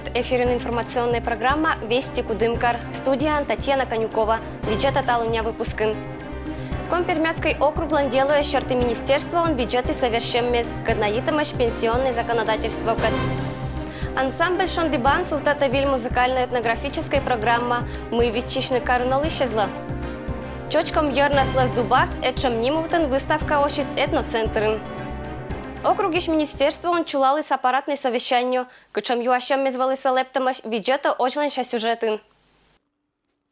стартует эфирно-информационная программа «Вести Кудымкар». Студия Татьяна Конюкова. Бюджет талуня выпускын. Компермяцкий округ ланделуя шарты министерства он бюджеты совершен мез, каднаитамаш пенсионное законодательство. Ансамбль Шондибан Султатавиль музыкальная этнографическая программа «Мы ветчишны каруналы исчезла». Чочком Йорнаслас Дубас этшам нимутен выставка ошис этноцентрын. Округиш министерство он чулалы с аппаратной совещанию, кычам юашем мезвалыса лептамаш бюджета ожленша сюжетын.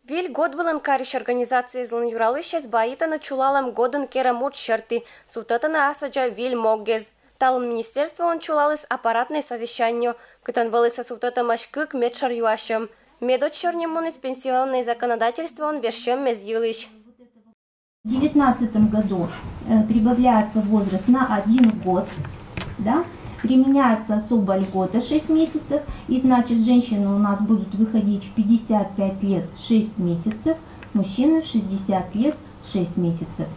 Виль годвылын кариш организации злын юралыша с баитана чулалам годын кера муд шерты, сутатана асаджа виль моггез. Талын министерство он чулалы с аппаратной совещанию, кытан валыса сутатамаш кык медшар юашем. Медотчернем он из пенсионное законодательство он вершем мез юлыш. В 2019 году прибавляется возраст на 1 год, да? Применяется особая льгота 6 месяцев, и значит женщины у нас будут выходить в 55 лет 6 месяцев, мужчины в 60 лет 6 месяцев.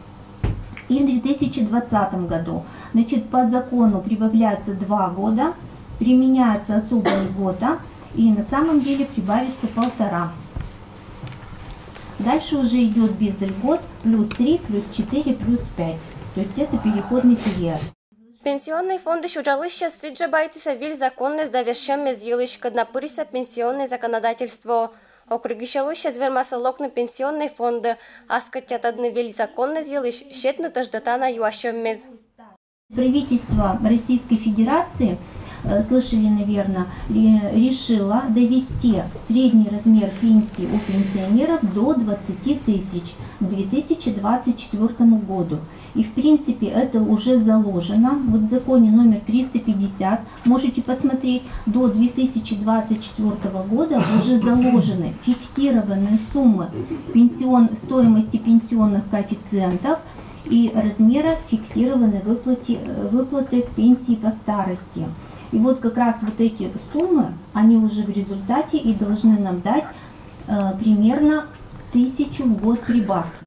И в 2020 году, значит, по закону прибавляется 2 года, применяется особая льгота, и на самом деле прибавится 1,5. Дальше уже идет без льгот плюс 3, плюс 4, плюс 5. То есть это переходный период. Пенсионный фонд шуджалыша сиджа байтиса виль законный сдавершем мез юлыш, каднапыриса пенсионное законодательство. Округишалыша звермаса локны пенсионный фонды, аскатятадны виль законный юлыш, щетны таждатана юашем мез. Правительство Российской Федерации, слышали, наверное, решила довести средний размер пенсии у пенсионеров до 20 тысяч к 2024 году. И в принципе это уже заложено. Вот в законе номер 350, можете посмотреть, до 2024 года уже заложены фиксированные суммы стоимости пенсионных коэффициентов и размера фиксированной выплаты пенсии по старости. И вот как раз вот эти суммы, они уже в результате и должны нам дать примерно 1000 в год прибавки.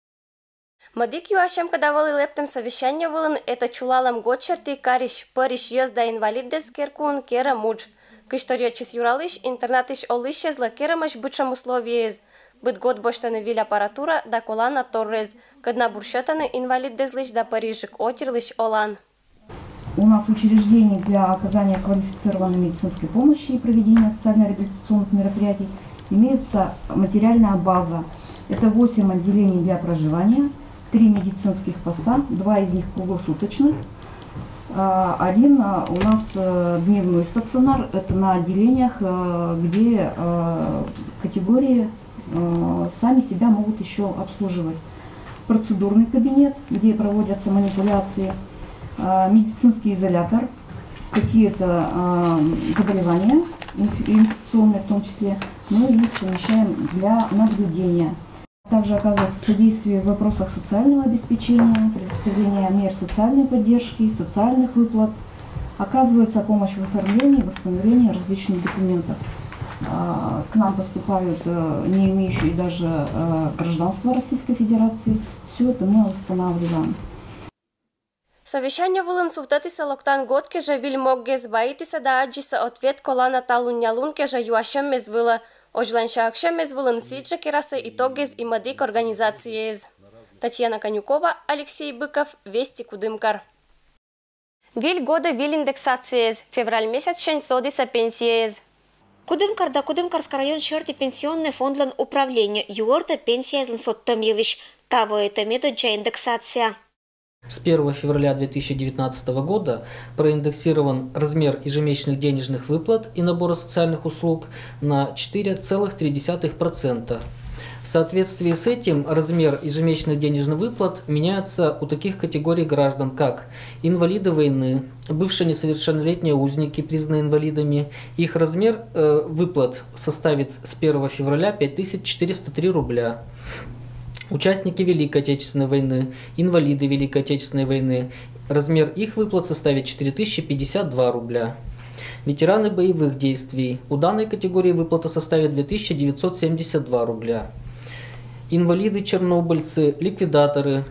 Мадик юашем кадавалы лептем совещание вылын это чулалам годшерты кариш, париш езда инвалиддес керкун кера мудж. Кышторечис юралыш, интернатыш олышезла керамаш бычам условиез. Быт год боштаны виль аппаратура да колана торрез, кадна буршетаны инвалиддезлыш да парижик отерлыш олан. У нас учреждений для оказания квалифицированной медицинской помощи и проведения социально-реабилитационных мероприятий имеется материальная база. Это 8 отделений для проживания, 3 медицинских поста, 2 из них круглосуточных. Один у нас дневной стационар, это на отделениях, где категории сами себя могут еще обслуживать. Процедурный кабинет, где проводятся манипуляции. Медицинский изолятор, какие-то заболевания, инфекционные в том числе, мы их помещаем для наблюдения. Также оказывается содействие в вопросах социального обеспечения, предоставления мер социальной поддержки, социальных выплат. Оказывается помощь в оформлении и восстановлении различных документов. К нам поступают не имеющие даже гражданства Российской Федерации. Все это мы восстанавливаем. Совещание вылын суфтатиса локтан годке же виль моггез баитиса да аджиса ответ колана талуньялунке же юашем мез вылы. Ожланша акшем мез вылын сиджа керасы итогез и мадик организациез. Татьяна Конюкова, Алексей Быков, Вести Кудымкар. Виль года виль индексациез. Февраль месяц шень содиса пенсиез. Кудымкарда Кудымкарский район шерти пенсионный фондлан управление юорта пенсия злан соттам елыш. Таво это медоджа индексация. С 1 февраля 2019 года проиндексирован размер ежемесячных денежных выплат и набора социальных услуг на 4,3%. В соответствии с этим размер ежемесячных денежных выплат меняется у таких категорий граждан, как инвалиды войны, бывшие несовершеннолетние узники, признанные инвалидами. Их размер выплат составит с 1 февраля 5403 рубля. Участники Великой Отечественной войны, инвалиды Великой Отечественной войны, размер их выплат составит 4052 рубля. Ветераны боевых действий, у данной категории выплата составит 2972 рубля. Инвалиды-чернобыльцы, ликвидаторы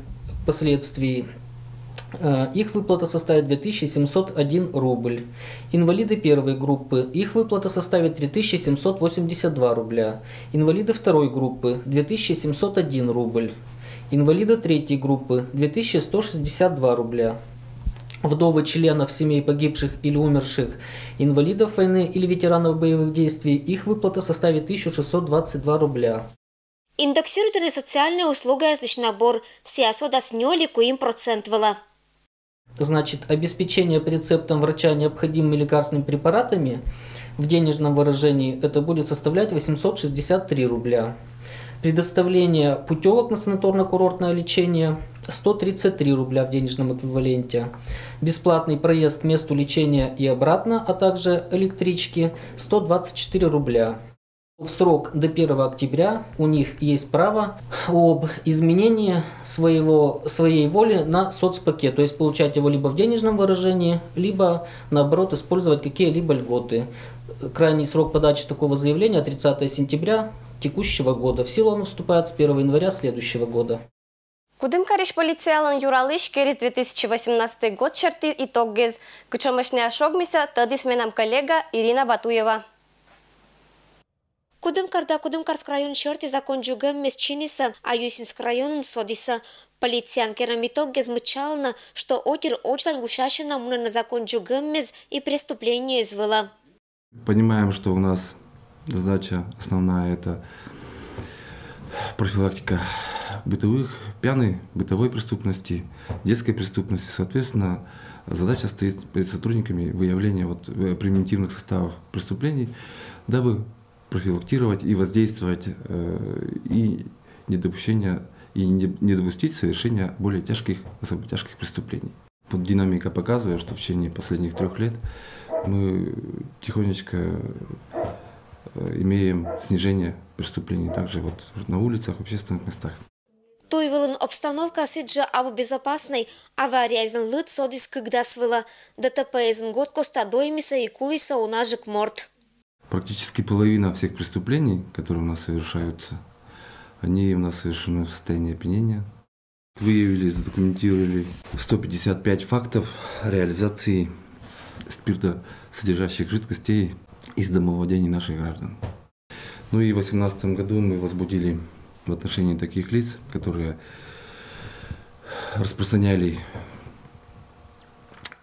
последствий, их выплата составит 2701 рубль. Инвалиды первой группы, их выплата составит 3782 рубля. Инвалиды второй группы 2701 рубль. Инвалиды третьей группы 2162 рубля. Вдовы членов семей погибших или умерших, инвалидов войны или ветеранов боевых действий, их выплата составит 1622 рубля. Индексируйтены социальные услуги с набор сиасода снёли куим процент вела. Значит, обеспечение по рецептам врача необходимыми лекарственными препаратами в денежном выражении это будет составлять 863 рубля. Предоставление путевок на санаторно-курортное лечение 133 рубля в денежном эквиваленте. Бесплатный проезд к месту лечения и обратно, а также электрички 124 рубля. В срок до 1 октября у них есть право об изменении своей воли на соцпакет, то есть получать его либо в денежном выражении, либо наоборот использовать какие-либо льготы. Крайний срок подачи такого заявления 30 сентября текущего года. В силу он вступает с 1 января следующего года. Кудымкариш полициялын юралыш через 2018 год черты итог гез. Кычамышная шогмиса тады с менам коллега Ирина Батуева. Кудымкарда Кудымкарск район черти закон джугем месчиниса, а Юсинск районын содиса. Полициан керамиток гезмычална, что отир очлан гушашина муна на закон джугем мез и преступление извела. Понимаем, что у нас задача основная – это профилактика пьяной бытовой преступности, детской преступности. Соответственно, задача стоит перед сотрудниками выявления примитивных составов преступлений, дабы профилактировать и воздействовать и не допустить совершения более тяжких, особо тяжких преступлений. Динамика показывает, что в течение последних 3 лет мы тихонечко имеем снижение преступлений также на улицах, в общественных местах. Туйвылын обстановка сиджа або безопасной, авария изн лыт содис когда свыла, ДТП изн год коста доймиса и кулиса у нажик морд. Практически половина всех преступлений, которые у нас совершаются, они у нас совершены в состоянии опьянения. Выявили, задокументировали 155 фактов реализации спиртосодержащих жидкостей из домовладений наших граждан. Ну и в 2018 году мы возбудили в отношении таких лиц, которые распространяли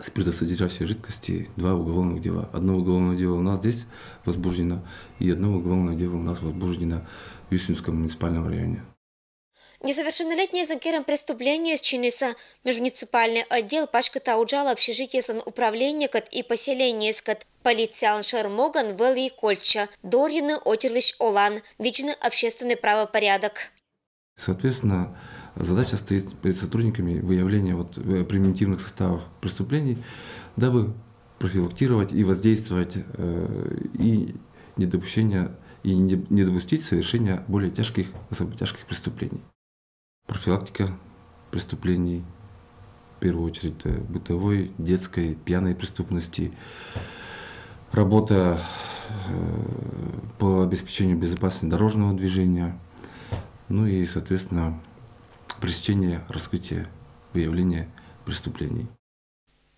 спиртосодержащие жидкости, 2 уголовных дела. Одно уголовное дело у нас здесь возбуждено, и одно уголовное дело у нас возбуждено в Юсинском муниципальном районе. Несовершеннолетние занкером преступления счинится межмуниципальный отдел пачка тауджала общежития управления и поселения скот. Полиция Шермоган Вэлли Кольча, Дорьины Отерлищ Олан, вечный общественный правопорядок. Соответственно, задача стоит перед сотрудниками выявления примитивных составов преступлений, дабы профилактировать и воздействовать и не допустить совершения более тяжких, особо тяжких преступлений. Профилактика преступлений, в первую очередь бытовой, детской, пьяной преступности, работа по обеспечению безопасности дорожного движения, ну и, соответственно, пресечение, раскрытие, выявление преступлений.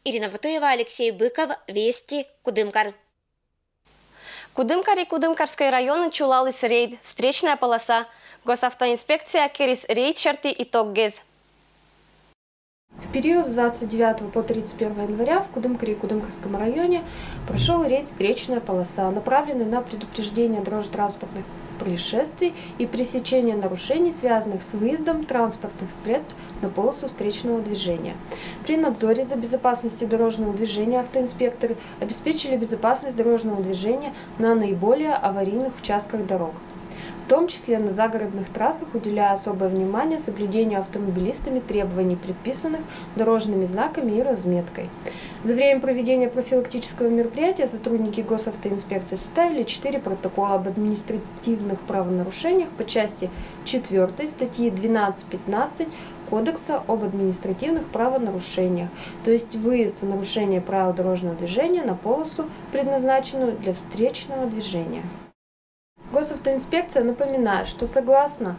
Ирина Батуева, Алексей Быков, Вести, Кудымкар. Кудымкар и Кудымкарский район чулалыс рейд, встречная полоса. Госавтоинспекция керис рейд черты итог гез. В период с 29 по 31 января в Кудымкаре и Кудымкарском районе прошел рейд «Встречная полоса», направленный на предупреждение дорожно-транспортных происшествий и пресечение нарушений, связанных с выездом транспортных средств на полосу встречного движения. При надзоре за безопасностью дорожного движения автоинспекторы обеспечили безопасность дорожного движения на наиболее аварийных участках дорог, в том числе на загородных трассах, уделяя особое внимание соблюдению автомобилистами требований, предписанных дорожными знаками и разметкой. За время проведения профилактического мероприятия сотрудники госавтоинспекции составили 4 протокола об административных правонарушениях по части 4 статьи 12.15 Кодекса об административных правонарушениях, то есть выезд в нарушение правил дорожного движения на полосу, предназначенную для встречного движения. Госавтоинспекция напоминает, что согласно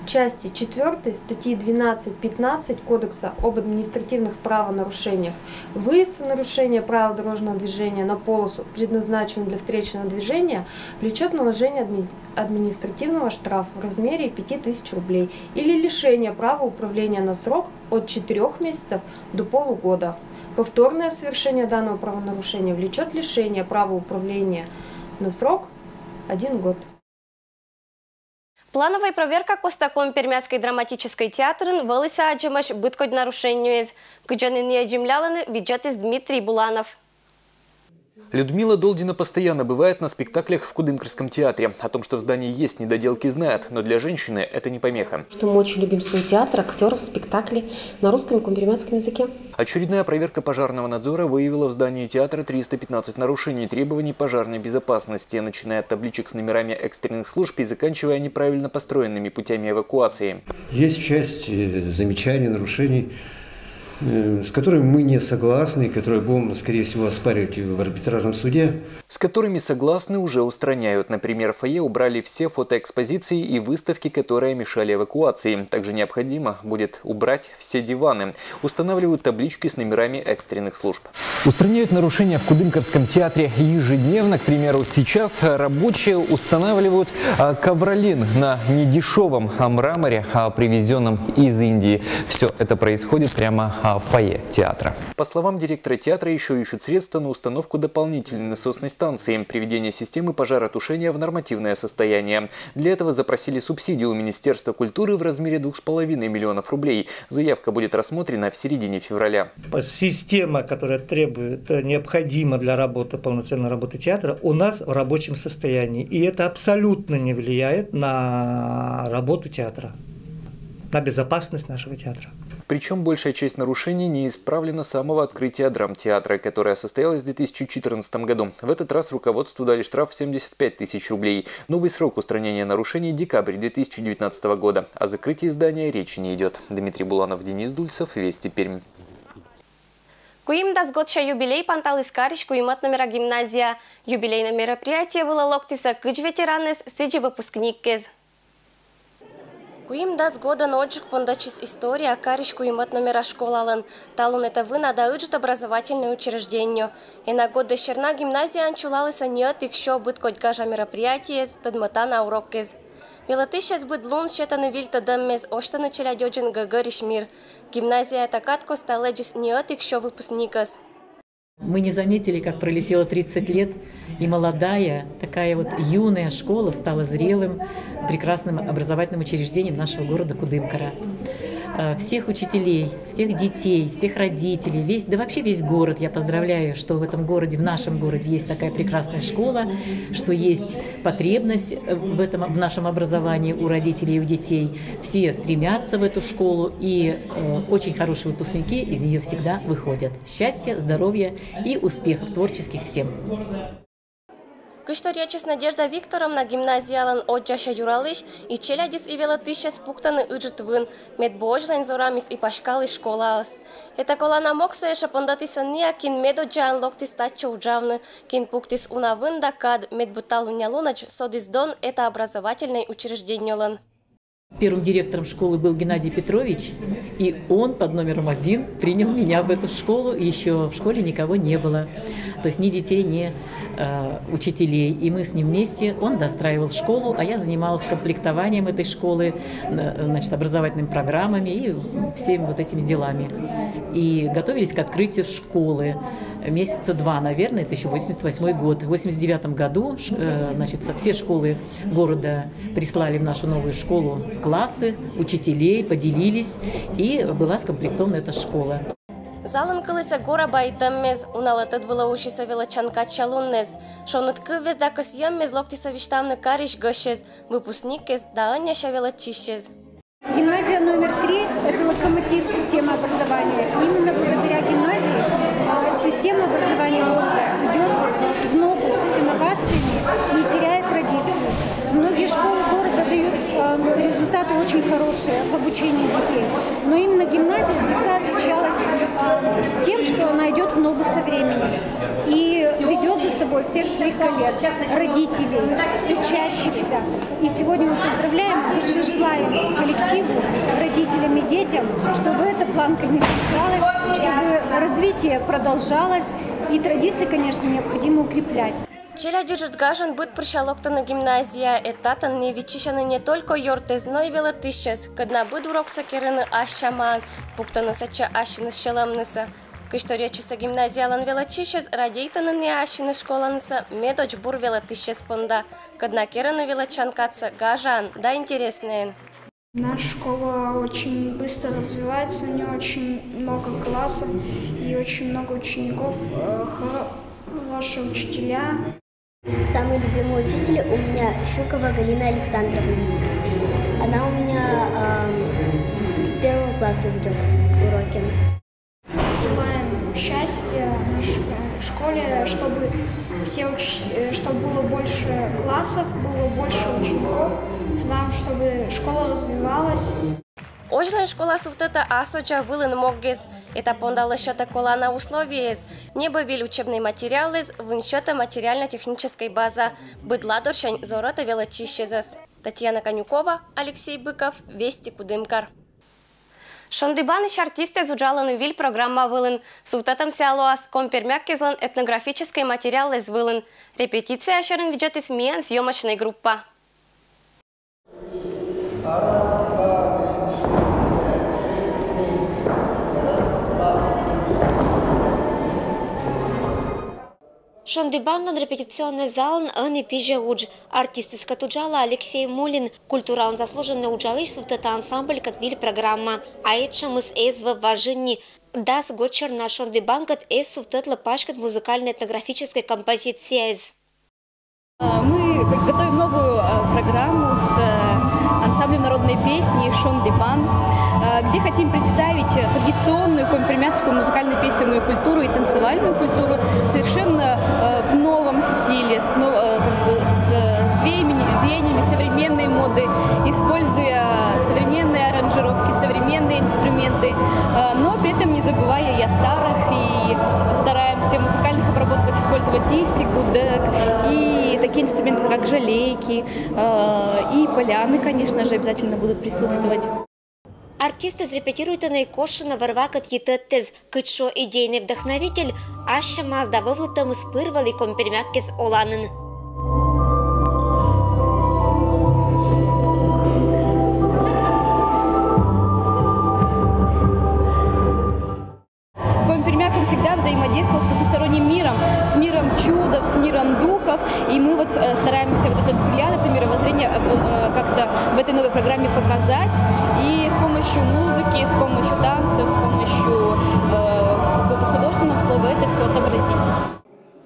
части 4 статьи 12-15 Кодекса об административных правонарушениях выезд в нарушение правил дорожного движения на полосу, предназначенную для встречного движения, влечет наложение административного штрафа в размере 5000 рублей или лишение права управления на срок от 4 месяцев до полугода. Повторное совершение данного правонарушения влечет лишение права управления на срок 1 год. Плановая проверка Костаком Пермяцкой драматической театрын вылыса аджимаш быткод нарушению из кыджаны аджимляланы виджатис Дмитрий Буланов. Людмила Долдина постоянно бывает на спектаклях в Кудымкарском театре. О том, что в здании есть недоделки, знает, но для женщины это не помеха. Что мы очень любим свой театр, актеров, спектакли на русском и кумпермяцком языке. Очередная проверка пожарного надзора выявила в здании театра 315 нарушений требований пожарной безопасности, начиная от табличек с номерами экстренных служб и заканчивая неправильно построенными путями эвакуации. Есть часть замечаний, нарушений, с которыми мы не согласны, которые будем, скорее всего, оспаривать в арбитражном суде. С которыми согласны уже устраняют. Например, в фойе убрали все фотоэкспозиции и выставки, которые мешали эвакуации. Также необходимо будет убрать все диваны. Устанавливают таблички с номерами экстренных служб. Устраняют нарушения в Кудымкарском театре ежедневно. К примеру, сейчас рабочие устанавливают ковролин на недешевом мраморе, привезенном из Индии. Все это происходит прямо в фойе театра. По словам директора театра, еще ищут средства на установку дополнительной насосной станции, приведение системы пожаротушения в нормативное состояние. Для этого запросили субсидию у Министерства культуры в размере 2,5 миллионов рублей. Заявка будет рассмотрена в середине февраля. Система, которая требует, необходима для работы, полноценной работы театра, у нас в рабочем состоянии. И это абсолютно не влияет на работу театра, на безопасность нашего театра. Причем большая часть нарушений не исправлена с самого открытия драмтеатра, которое состоялось в 2014 году. В этот раз руководству дали штраф в 75 тысяч рублей. Новый срок устранения нарушений – декабрь 2019 года. О закрытии здания речи не идет. Дмитрий Буланов, Денис Дульцев, Вести Пермь. Куимдас годша юбилей пантал искариш куимат номера гимназия. Юбилейное мероприятие было локтиса кыч ветеранес сиджи выпускниккез. Куимдас года ночик пондачис история кариш куимат номера школалан. Талун это вы надо ыджит образовательное учреждение. И на год дощерна гимназия анчулалыса нет еще быть коть гажа мероприятие тадмата на уроккез. Велатышес быть лун щетаны вильта дэммез оштаны челядёджин гагариш мир. Гимназия такатко сталеджис нет еще выпускникас. Мы не заметили, как пролетело 30 лет, и молодая, такая вот юная школа стала зрелым, прекрасным образовательным учреждением нашего города Кудымкара. Всех учителей, всех детей, всех родителей, вообще весь город я поздравляю, что в этом городе, в нашем городе есть такая прекрасная школа, что есть потребность в нашем образовании у родителей и у детей. Все стремятся в эту школу, и очень хорошие выпускники из нее всегда выходят. Счастья, здоровья и успехов творческих всем! Кышторячес Надежда Викторовна гимназиялан отжаша юралыш и челядис и велатышес пуктаны ыджытвын, медбожлайн зорамис и пашкалы школаос. Это колана моксаеша пондатисан ния кин медоджан локтис тачо уджавны, кин пуктис унавын дакад медбуталунялунач содис дон это образовательное учреждение лан. Первым директором школы был Геннадий Петрович, и он под номером 1 принял меня в эту школу, и еще в школе никого не было. То есть ни детей, ни учителей. И мы с ним вместе, он достраивал школу, а я занималась комплектованием этой школы, значит, образовательными программами и всеми вот этими делами. И готовились к открытию школы. Месяца 2, наверное, это еще 88 год. В 89 году, значит, все школы города прислали в нашу новую школу классы, учителей, поделились, и была скомплектована эта школа. Залынкылыса гора байтаммез, уналатыд вылаушиса велачанка чалуннез, шоныткы вездакос яммез локтиса виштамны кариш гошез, выпускникез да аняша велачишез. Гимназия номер 3 – это локомотив системы образования. Именно благодаря гимназии система образования города идет в ногу с инновациями, не теряет традиции. Многие школы города дают результаты очень хорошие в обучении детей. Но именно гимназия всегда отличалась тем, что она идет в ногу со временем и ведет за собой всех своих коллег, родителей, учащихся. И сегодня мы поздравляем и желаем коллективу, родителям и детям, чтобы эта планка не снижалась, чтобы развитие продолжалось. И традиции, конечно, необходимо укреплять. Челя держит гажан быть пришалокта на гимназия, этатан не вичишаны не только йортез, но и велатыщес, когда быть урок сакерыны ашаман, пуктаны сача ашины шеламныса. Кышто речиса гимназиялан велачишес, радейтаны не ашины школаныса, медоч бур велатыщес понда, когда керыны велачанкаца гажан, да интересный. Наша школа очень быстро развивается, у нее очень много классов и очень много учеников, хорошие учителя. Самый любимый учитель у меня Щукова Галина Александровна. Она у меня с 1 класса ведет уроки. Желаем счастья нашей школе, чтобы чтобы было больше классов, было больше учеников. Желаем, чтобы школа развивалась. Ожная школа суфтета асоча вылын моггез. Это пондало счета колана условиез. Не бавили учебные материалы, вынчета материально-технической база. Быдладоршань зорота велочищезас. Татьяна Конюкова, Алексей Быков, Вести Кудымкар. Шондыбаныш артисты зуджаланы виль программа вылын. Суфтетам сялоас компермяккезлан этнографический материал из вылын. Репетиция ашерын ведет измен съемочной группа. Шондыбанлан репетиционный залын ыны пиже удж. Артисты скатуджала Алексей Мулин. Культуралн заслуженный уджалыш суфтета ансамбль катвиль программа. А это мы с в важини. Дас гочер на Шондыбан кат суфтетла пашкат музыкально-этнографической композиции. Мы готовим новую программу с ансамблем народной песни «Шондыбан», где хотим представить традиционную компермятскую музыкально-песенную культуру и танцевальную культуру совершенно в новом стиле, с веяниями современной моды, используя современные аранжировки, современные инструменты, но при этом не забывая и о старых, и стараемся в музыкальных обработках использовать диси, гудек и такие инструменты, как жалейки, и поляны, конечно же, обязательно будут присутствовать. Артисты зарепетируют на Икошина варвакат ететтез, кытшо идейный вдохновитель, аща мазда вывлытым спырвали компермяккес оланын. Компермяк всегда взаимодействовал с потусторонним миром, с миром чудов, с миром духов, и мы вот стараемся вот этот взгляд, это мировоззрение как-то в этой новой программе показать, и с помощью музыки, с помощью танцев, с помощью какого-то художественного слова это все отобразить.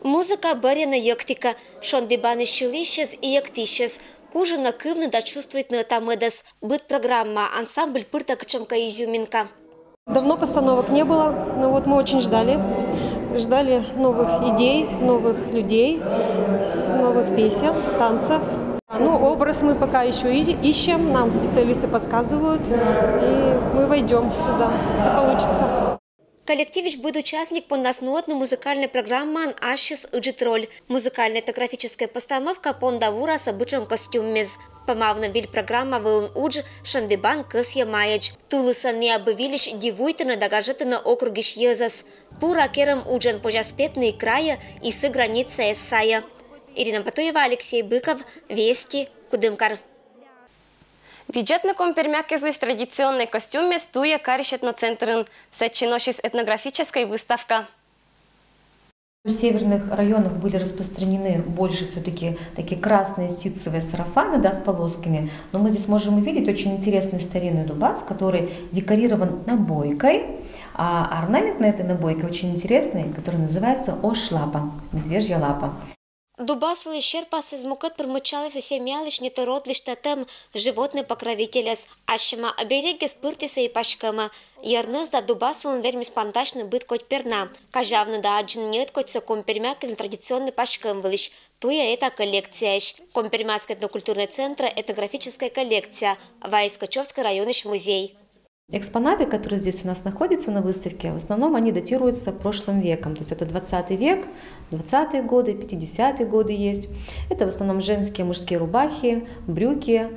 Музыка барина яктика, Шондыбаны шилищес и яктищес, кужина кывны да чувствует на тамедас, быт программа, ансамбль пырта качамка изюминка. Давно постановок не было, но вот мы очень ждали новых идей, новых людей, новых песен, танцев. Ну, образ мы пока еще ищем, нам специалисты подсказывают, и мы войдем туда, все получится. Коллективич будет участник пондаснотной музыкальной программы «Ашис Иджитроль». Музыкальная этнографическая постановка «Пондавура» с обычным костюммез. Помавна виль программа «Вылн Удж» Шондыбан Кысья Маяч. Тулысан не обывилиш дивуйтына дагажетына округиш езас. Пура керам уджан пожаспетные края и с граница Эссая. Ирина Батуева, Алексей Быков, Вести, Кудымкар. Бюджетный компермяк из традиционной костюме стуя карищет на центрын, сочиношис этнографической выставка. У северных районов были распространены больше все-таки такие красные ситцевые сарафаны, да, с полосками. Но мы здесь можем увидеть очень интересный старинный дубас, который декорирован набойкой. А орнамент на этой набойке очень интересный, который называется ошлапа, медвежья лапа. Дубасвали щерпас из мукот промычалась семьялыш не то род лишь тотем животный покровителяс, ащема обереги спыртиса и пашкама. Ярныз да дубасвалын верми спанташный быт коть перна. Кажавны да аджин нет коть саком пермяк из традиционный пашкам вылищ. туя это коллекция. Компермятский этнокультурный центр – этнографическая коллекция. Вайскачевский районный музей. Экспонаты, которые здесь у нас находятся на выставке, в основном они датируются прошлым веком. То есть это 20 век, 20-е годы, 50-е годы есть. Это в основном женские, мужские рубахи, брюки,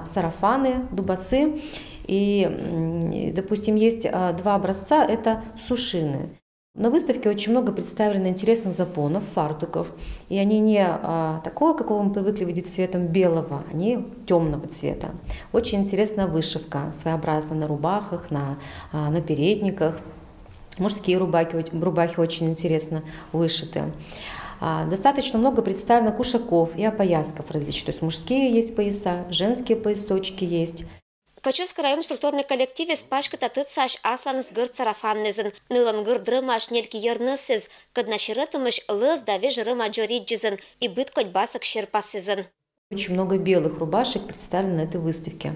сарафаны, дубасы. И, допустим, есть два образца, это сушины. На выставке очень много представлено интересных запонов, фартуков. И они не такого, какого мы привыкли видеть цветом белого, они темного цвета. Очень интересная вышивка, своеобразная на рубахах, на передниках. Мужские рубахи очень интересно вышиты. Достаточно много представлено кушаков и опоясков различных. То есть мужские есть пояса, женские поясочки есть. Качевский район фольклорный коллектив из пашка татыцаш асланыс гыр царафаннезен, нылан гыр дрымаш нельки ернысыз, каднаширытымыш лыз дави жырыма джориджизен и быт коть басок шерпасызен. Очень много белых рубашек представлено на этой выставке.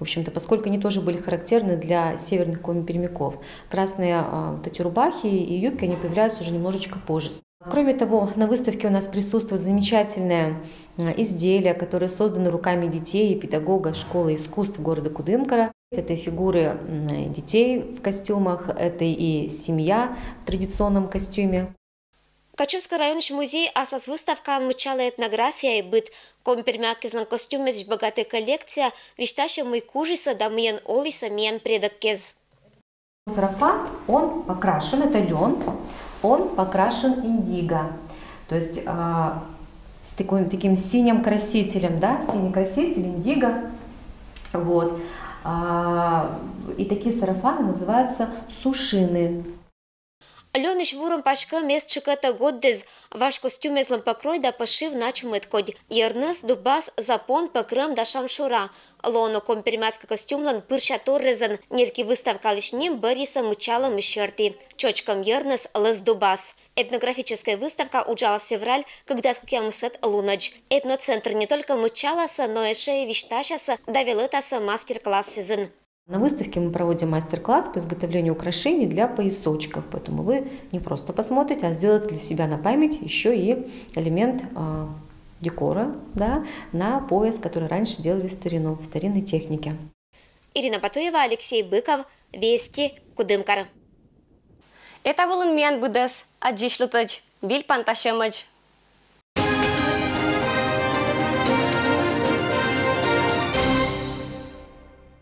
В общем-то, поскольку они тоже были характерны для северных коми-пермяков. Красные вот эти рубахи и юбки, они появляются уже немножечко позже. Кроме того, на выставке у нас присутствуют замечательные изделия, которые созданы руками детей и педагога школы искусств города Кудымкара. Это фигуры детей в костюмах, это и семья в традиционном костюме. Качевский районный музей аслас выставка мычала этнография и быт. Компермяк из костюме с богатой коллекция, виштаща мой кужиса да миен олиса миен предок кез. Сарафан, он покрашен, это лен. Он покрашен индиго, то есть с таким синим красителем, да, синий краситель, индиго, вот. И такие сарафаны называются сушины. Лёныш вуром пачка мест чеката годдез, ваш костюм из лампокрой да пошив нач мыткодь. Ерныс дубас запон покрым да шамшура. Лоно компермятский костюмлан пырша торрезен, нельки выставка лишним бариса мычала мыщерти. Чочкам ерныс лыз дубас. Этнографическая выставка уджалась в февраль, когда скукямусет лунадж. Этноцентр не только мычалася, но и шеи виштащася да велытася мастер-класс сезон. На выставке мы проводим мастер-класс по изготовлению украшений для поясочков, поэтому вы не просто посмотрите, а сделаете для себя на память еще и элемент декора, да, на пояс, который раньше делали в старину, в старинной технике. Ирина Батуева, Алексей Быков, Вести, Кудымкар. Это был Инмен Будес, Аджишлутач, Биль Панташемач.